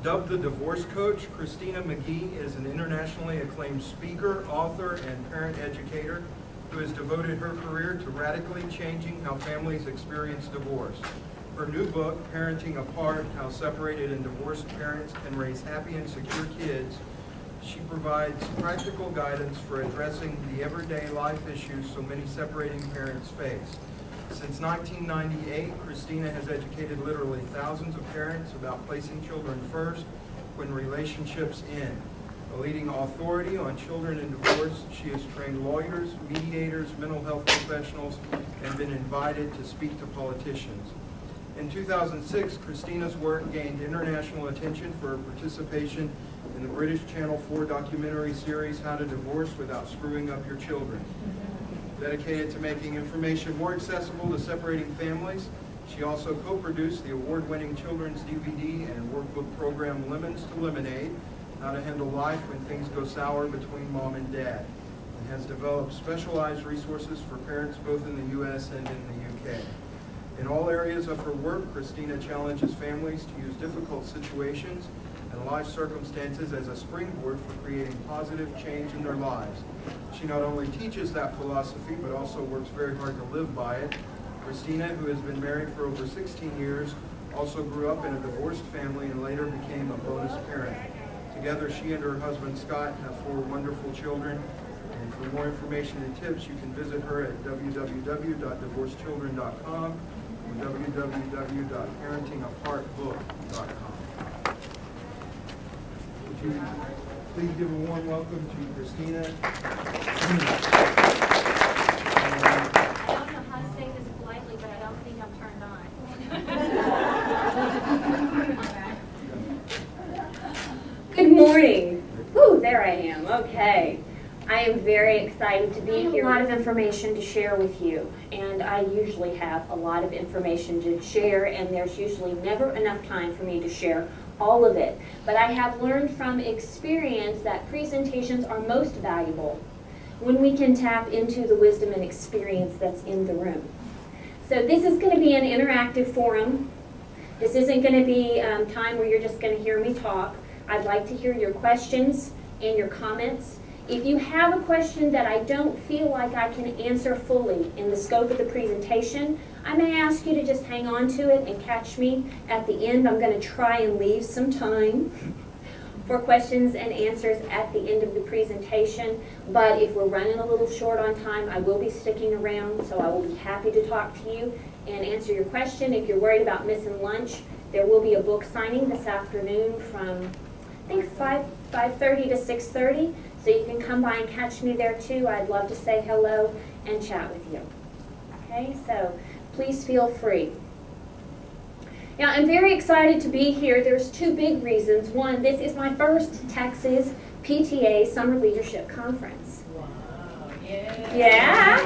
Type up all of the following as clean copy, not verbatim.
Dubbed the divorce coach, Christina McGhee is an internationally acclaimed speaker, author, and parent educator who has devoted her career to radically changing how families experience divorce. Her new book, Parenting Apart: How Separated and Divorced Parents Can Raise Happy and Secure Kids, she provides practical guidance for addressing the everyday life issues so many separating parents face. Since 1998, Christina has educated literally thousands of parents about placing children first when relationships end. A leading authority on children and divorce, she has trained lawyers, mediators, mental health professionals, and been invited to speak to politicians. In 2006, Christina's work gained international attention for her participation in the British Channel 4 documentary series, How to Divorce Without Screwing Up Your Children. Dedicated to making information more accessible to separating families, she also co-produced the award-winning children's DVD and workbook program Lemons to Lemonade, How to Handle Life When Things Go Sour Between Mom and Dad, and has developed specialized resources for parents both in the U.S. and in the UK. In all areas of her work, Christina challenges families to use difficult situations and life circumstances as a springboard for creating positive change in their lives. She not only teaches that philosophy, but also works very hard to live by it. Christina, who has been married for over 16 years, also grew up in a divorced family and later became a bonus parent. Together, she and her husband, Scott, have 4 wonderful children. And for more information and tips, you can visit her at www.divorcechildren.com or www.parentingapartbook.com. Would you please give a warm welcome to Christina? I don't know how to say this politely, but I don't think I'm turned on. Good morning. Whew, there I am. Okay. I am very excited to be here. A lot of information to share with you, and I usually have a lot of information to share, and there's usually never enough time for me to share all of it. But I have learned from experience that presentations are most valuable when we can tap into the wisdom and experience that's in the room. So this is going to be an interactive forum. This isn't going to be time where you're just going to hear me talk. I'd like to hear your questions and your comments. If you have a question that I don't feel like I can answer fully in the scope of the presentation, I may ask you to just hang on to it and catch me at the end. I'm going to try and leave some time for questions and answers at the end of the presentation. But if we're running a little short on time, I will be sticking around, so I will be happy to talk to you and answer your question. If you're worried about missing lunch, there will be a book signing this afternoon from, I think, 5:30 to 6:30. So you can come by and catch me there too. I'd love to say hello and chat with you. Okay, so please feel free. Now, I'm very excited to be here. There's 2 big reasons. One, this is my first Texas PTA Summer Leadership Conference. Wow. Yeah.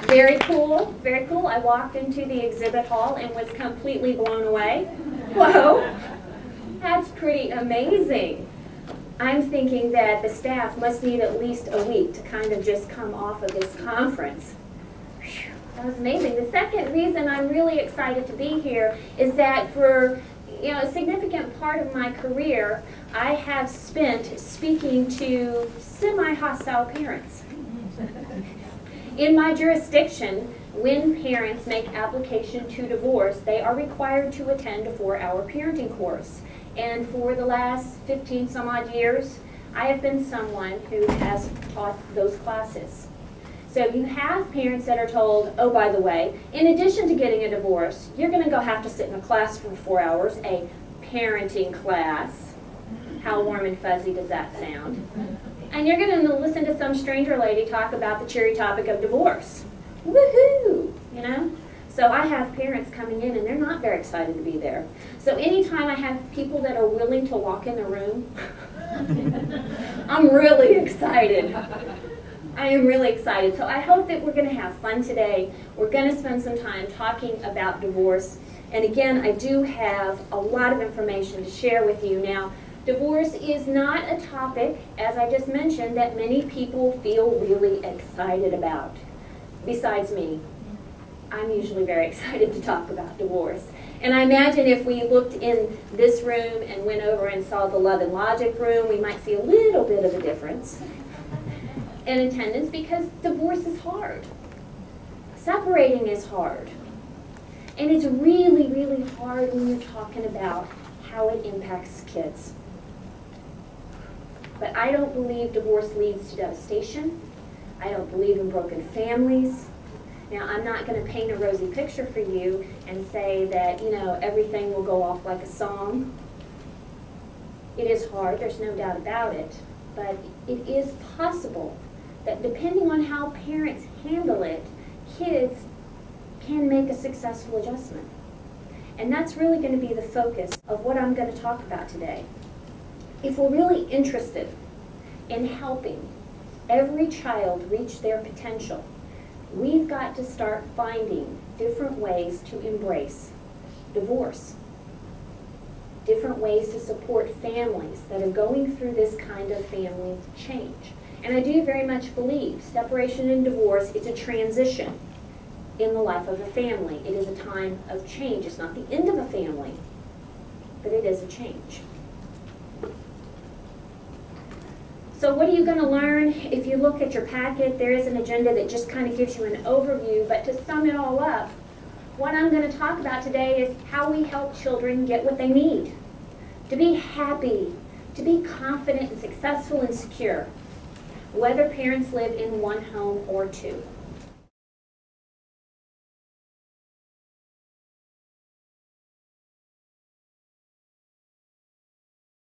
Very cool, very cool. I walked into the exhibit hall and was completely blown away. Whoa, that's pretty amazing. I'm thinking that the staff must need at least a week to kind of just come off of this conference. Whew, that was amazing. The second reason I'm really excited to be here is that for a significant part of my career, I have spent speaking to semi-hostile parents. In my jurisdiction, when parents make application to divorce, they are required to attend a 4-hour parenting course. And for the last 15 some odd years, I have been someone who has taught those classes. So you have parents that are told, oh, by the way, in addition to getting a divorce, you're going to go have to sit in a class for 4 hours, a parenting class. How warm and fuzzy does that sound? And you're going to listen to some stranger lady talk about the cheery topic of divorce. Woohoo! You know? So I have parents coming in and they're not very excited to be there. So anytime I have people that are willing to walk in the room, I'm really excited. I am really excited. So I hope that we're going to have fun today. We're going to spend some time talking about divorce. And again, I do have a lot of information to share with you. Now, divorce is not a topic, as I just mentioned, that many people feel really excited about, besides me. I'm usually very excited to talk about divorce. And I imagine if we looked in this room and went over and saw the love and logic room, we might see a little bit of a difference in attendance, because divorce is hard. Separating is hard. And it's really, really hard when you're talking about how it impacts kids. But I don't believe divorce leads to devastation. I don't believe in broken families. Now, I'm not going to paint a rosy picture for you and say that, you know, everything will go off like a song. It is hard, there's no doubt about it. But it is possible that depending on how parents handle it, kids can make a successful adjustment. And that's really going to be the focus of what I'm going to talk about today. If we're really interested in helping every child reach their potential, we've got to start finding different ways to embrace divorce, different ways to support families that are going through this kind of family change. And I do very much believe separation and divorce is a transition in the life of a family. It is a time of change. It's not the end of a family, but it is a change. So what are you going to learn? If you look at your packet, there is an agenda that just kind of gives you an overview, but to sum it all up, what I'm going to talk about today is how we help children get what they need, to be happy, to be confident and successful and secure, whether parents live in one home or two.